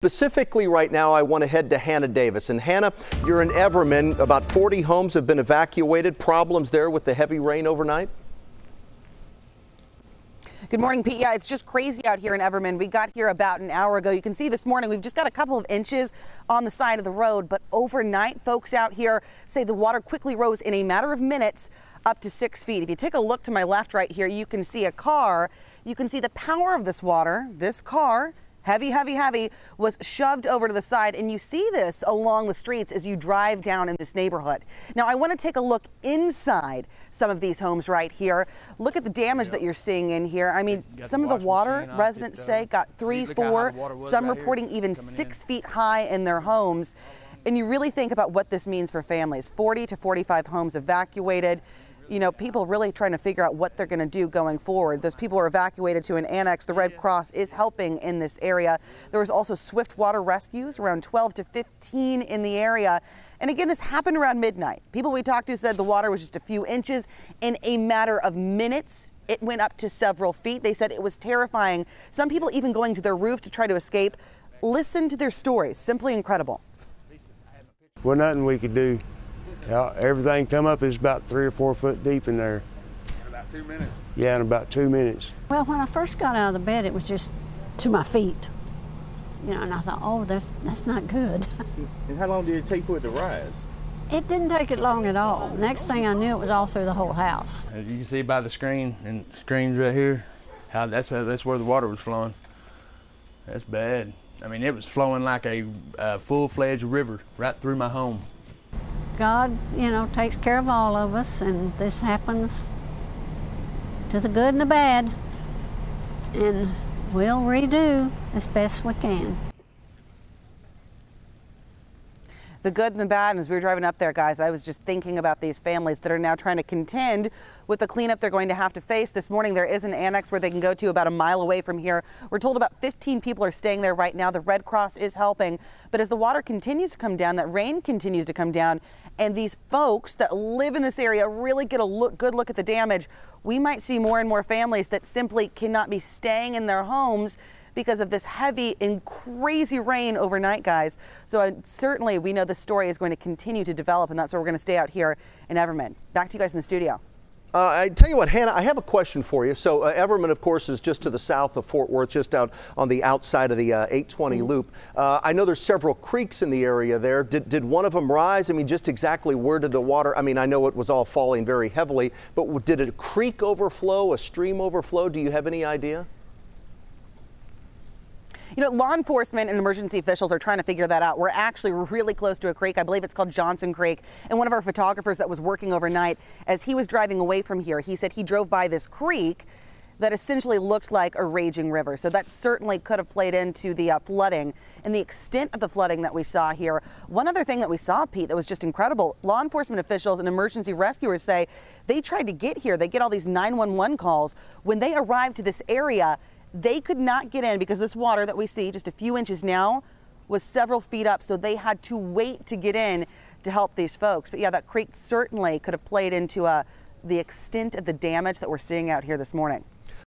Specifically right now, I want to head to Hannah Davis. And Hannah, you're in Everman. About 40 homes have been evacuated. Problems there with the heavy rain overnight? Good morning, Pete. Yeah, it's just crazy out here in Everman. We got here about an hour ago. You can see this morning we've just got a couple of inches on the side of the road, but overnight folks out here say the water quickly rose in a matter of minutes up to 6 feet. If you take a look to my left right here, you can see a car. You can see the power of this water. This car, heavy, was shoved over to the side, and you see this along the streets as you drive down in this neighborhood. Now, I want to take a look inside some of these homes right here. Look at the damage that you're seeing in here. I mean, some of the water, residents say, got 3, 4, some reporting even 6 feet high in their homes. And you really think about what this means for families. 40 to 45 homes evacuated. You know, people really trying to figure out what they're going to do going forward. Those people are evacuated to an annex. The Red Cross is helping in this area. There was also swift water rescues, around 12 to 15 in the area. And again, this happened around midnight. People we talked to said the water was just a few inches. In a matter of minutes, it went up to several feet. They said it was terrifying. Some people even going to their roof to try to escape. Listen to their stories. Simply incredible. Well, nothing we could do. Everything come up is about 3 or 4 foot deep in there. In about 2 minutes? Yeah, in about 2 minutes. Well, when I first got out of the bed, it was just to my feet. You know, and I thought, oh, that's not good. And how long did it take for it to rise? It didn't take it long at all. Next thing I knew, it was all through the whole house. As you can see by the screen, and screens right here, that's where the water was flowing. That's bad. I mean, it was flowing like a full-fledged river right through my home. God, you know, takes care of all of us, and this happens to the good and the bad, and we'll redo as best we can. The good and the bad. And as we were driving up there, guys, I was just thinking about these families that are now trying to contend with the cleanup they're going to have to face. This morning, there is an annex where they can go to about a mile away from here. We're told about 15 people are staying there right now. The Red Cross is helping. But as the water continues to come down, that rain continues to come down, and these folks that live in this area really get a good look at the damage, we might see more and more families that simply cannot be staying in their homes because of this heavy and crazy rain overnight, guys. So certainly we know the story is going to continue to develop, and that's where we're going to stay out here in Everman. Back to you guys in the studio. I tell you what, Hannah, I have a question for you. So Everman, of course, is just to the south of Fort Worth, just out on the outside of the 820 loop. I know there's several creeks in the area there. Did one of them rise? I mean, just exactly where did the water, I mean, I know it was all falling very heavily, but did a creek overflow, a stream overflow? Do you have any idea? You know, law enforcement and emergency officials are trying to figure that out. We're actually really close to a creek. I believe it's called Johnson Creek. And one of our photographers that was working overnight, as he was driving away from here, he said he drove by this creek that essentially looked like a raging river. So that certainly could have played into the flooding and the extent of the flooding that we saw here. One other thing that we saw, Pete, that was just incredible, law enforcement officials and emergency rescuers say they tried to get here. They get all these 911 calls. When they arrived to this area, they could not get in because this water that we see just a few inches now was several feet up, so they had to wait to get in to help these folks. But yeah, that creek certainly could have played into the extent of the damage that we're seeing out here this morning.